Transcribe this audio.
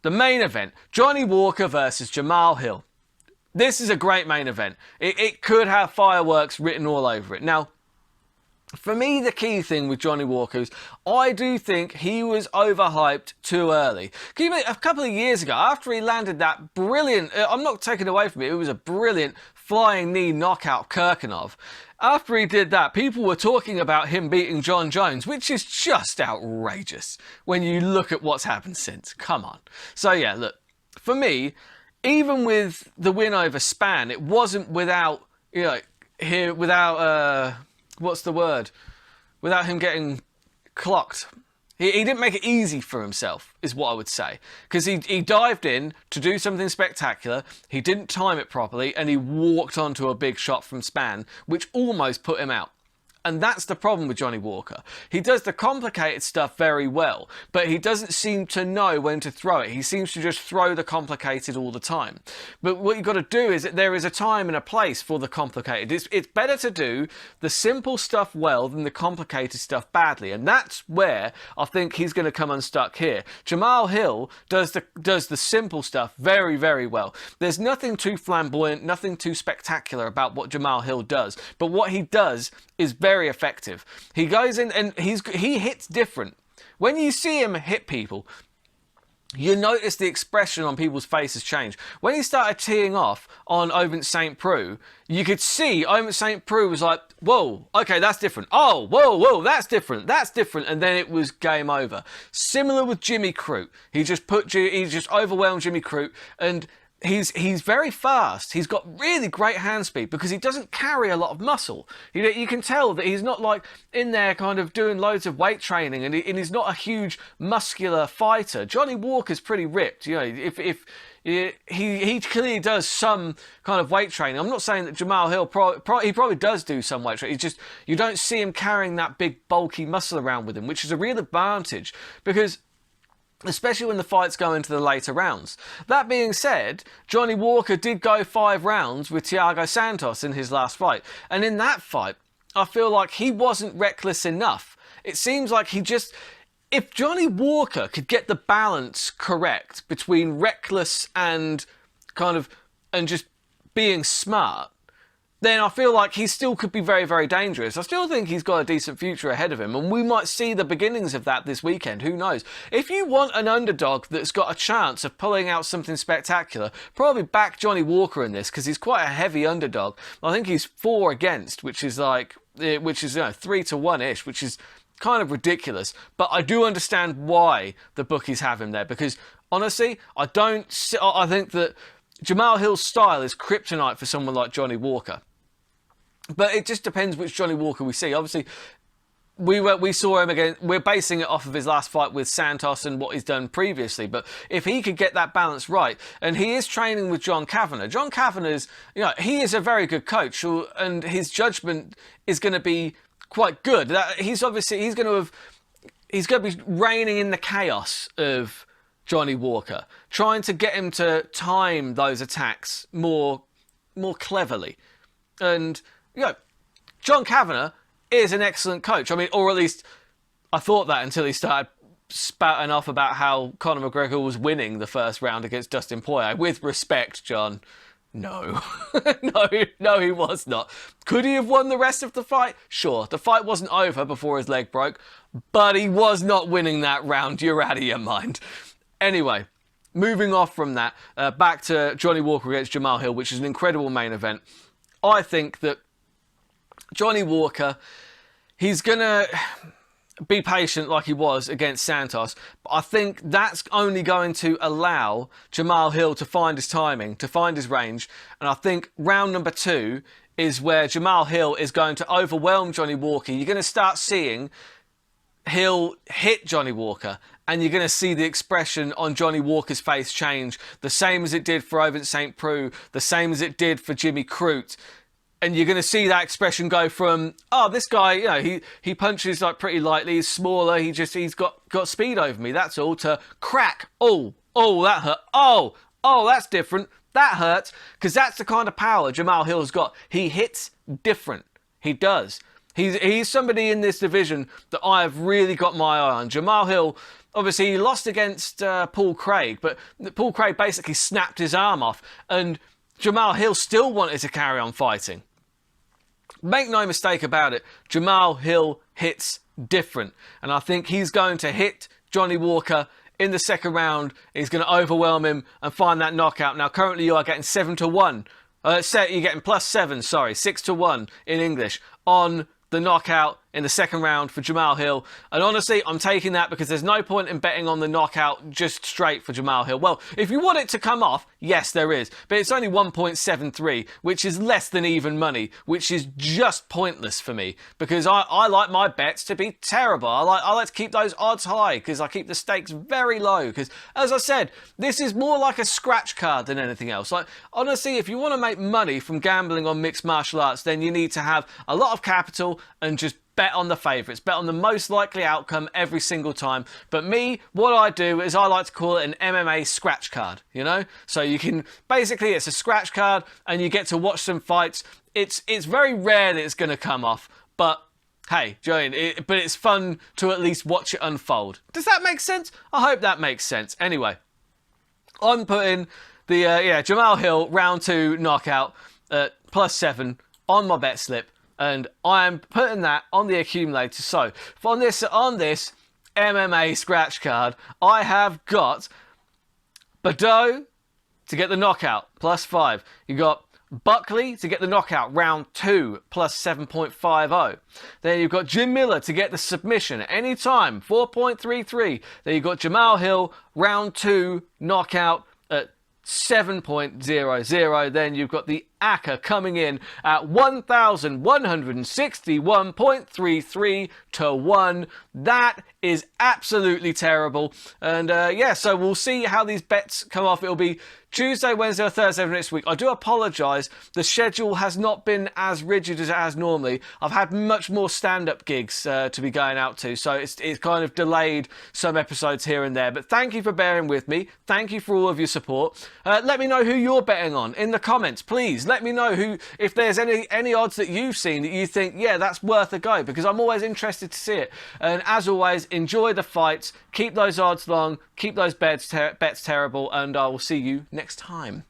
the main event, Johnny Walker versus Jamahal Hill. This is a great main event. It could have fireworks written all over it. Now, for me, the key thing with Johnny Walker is I do think he was overhyped too early. A couple of years ago, after he landed that brilliant, I'm not taking away from it, it was a brilliant flying knee knockout Kirkinov. After he did that, people were talking about him beating John Jones, which is just outrageous when you look at what's happened since. Come on. So yeah, look, for me, even with the win over Spann, it wasn't without, what's the word? Without him getting clocked. He didn't make it easy for himself, is what I would say. Because he dived in to do something spectacular, he didn't time it properly, and he walked onto a big shot from Spann, which almost put him out. And that's the problem with Johnny Walker. He does the complicated stuff very well, but he doesn't seem to know when to throw it. He seems to just throw the complicated all the time. But what you've got to do is that there is a time and a place for the complicated. It's better to do the simple stuff well than the complicated stuff badly. And that's where I think he's going to come unstuck here. Jamahal Hill does the simple stuff very, very well. There's nothing too flamboyant, nothing too spectacular about what Jamahal Hill does. But what he does is very effective. He goes in and he hits different. When you see him hit people, you notice the expression on people's faces change. When he started teeing off on Ovince St. Preux, you could see Ovince St. Preux was like, whoa, okay, that's different. Oh, whoa, that's different. And then it was game over. Similar with Jimmy Crute. He just overwhelmed Jimmy Crute, and he's very fast. He's got really great hand speed because he doesn't carry a lot of muscle. You can tell that he's not like in there kind of doing loads of weight training, and he's not a huge muscular fighter. Johnny Walker's pretty ripped. If he clearly does some kind of weight training. I'm not saying that Jamahal Hill he probably does do some weight training. It's just you don't see him carrying that big bulky muscle around with him, which is a real advantage because, especially when the fights go into the later rounds. That being said, Johnny Walker did go 5 rounds with Thiago Santos in his last fight. And in that fight, I feel like he wasn't reckless enough. It seems like if Johnny Walker could get the balance correct between reckless and just being smart, then I feel like he still could be very, very dangerous. I still think he's got a decent future ahead of him, and we might see the beginnings of that this weekend. Who knows? If you want an underdog that's got a chance of pulling out something spectacular, probably back Johnny Walker in this, because he's quite a heavy underdog. I think he's 4 against, which is 3-1-ish, which is kind of ridiculous. But I do understand why the bookies have him there, because honestly, I think that Jamahal Hill's style is kryptonite for someone like Johnny Walker. But it just depends which Johnny Walker we see. Obviously, we saw him again. We're basing it off of his last fight with Santos and what he's done previously. But if he could get that balance right, and he is training with John Kavanagh. John Kavanagh's, he is a very good coach, and his judgment is going to be quite good. He's going to be reigning in the chaos of Johnny Walker, trying to get him to time those attacks more cleverly. And John Kavanagh is an excellent coach. I mean, or at least I thought that until he started spouting off about how Conor McGregor was winning the first round against Dustin Poirier. With respect, John, no. no, he was not. Could he have won the rest of the fight? Sure. The fight wasn't over before his leg broke, but he was not winning that round. You're out of your mind. Anyway, moving off from that, back to Johnny Walker against Jamahal Hill, which is an incredible main event. I think that Johnny Walker, he's going to be patient like he was against Santos, but I think that's only going to allow Jamahal Hill to find his timing, to find his range, and I think round number 2 is where Jamahal Hill is going to overwhelm Johnny Walker. You're going to start seeing Hill hit Johnny Walker, and you're going to see the expression on Johnny Walker's face change, the same as it did for Ovince St. Preux, the same as it did for Jimmy Crute. And you're going to see that expression go from, oh, this guy, he punches like pretty lightly, he's smaller, he's got speed over me, that's all, to crack, oh, that hurt, oh, that's different, that hurts, because that's the kind of power Jamahal Hill's got. He hits different. He does. He's somebody in this division that I have really got my eye on. Jamahal Hill, obviously he lost against Paul Craig, but Paul Craig basically snapped his arm off, and Jamahal Hill still wanted to carry on fighting. Make no mistake about it, Jamahal Hill hits different, and I think he's going to hit Johnny Walker in the second round. He's going to overwhelm him and find that knockout. Now, currently you are getting 7-1. You're getting +7, sorry, 6-1 in English on the knockout in the second round for Jamahal Hill. And honestly, I'm taking that because there's no point in betting on the knockout just straight for Jamahal Hill. Well, if you want it to come off, yes, there is. But it's only 1.73, which is less than even money, which is just pointless for me because I like my bets to be terrible. I like to keep those odds high because I keep the stakes very low because, as I said, this is more like a scratch card than anything else. Like, honestly, if you want to make money from gambling on mixed martial arts, then you need to have a lot of capital and just bet on the favourites, bet on the most likely outcome every single time. But me, what I do is I like to call it an MMA scratch card, you know? So you can, basically it's a scratch card and you get to watch some fights. It's very rare that it's going to come off, but hey, but it's fun to at least watch it unfold. Does that make sense? I hope that makes sense. Anyway, I'm putting the, Jamahal Hill round 2 knockout at +7 on my bet slip. And I'm putting that on the accumulator. So on this MMA scratch card, I have got Bordeaux to get the knockout +5. You got Buckley to get the knockout round 2 +7.50. Then you've got Jim Miller to get the submission at any time 4.33. Then you've got Jamahal Hill round 2 knockout at 7.00. Then you've got the ACCA coming in at 1,161.33 to 1. That is absolutely terrible. And so we'll see how these bets come off. It'll be Tuesday, Wednesday or Thursday of next week. I do apologise. The schedule has not been as rigid as it has normally. I've had much more stand-up gigs to be going out to, so it's kind of delayed some episodes here and there. But thank you for bearing with me. Thank you for all of your support. Let me know who you're betting on in the comments, please. Let me know if there's any odds that you've seen that you think, yeah, that's worth a go, because I'm always interested to see it. And as always, enjoy the fights, keep those odds long, keep those bets terrible, and I will see you next time.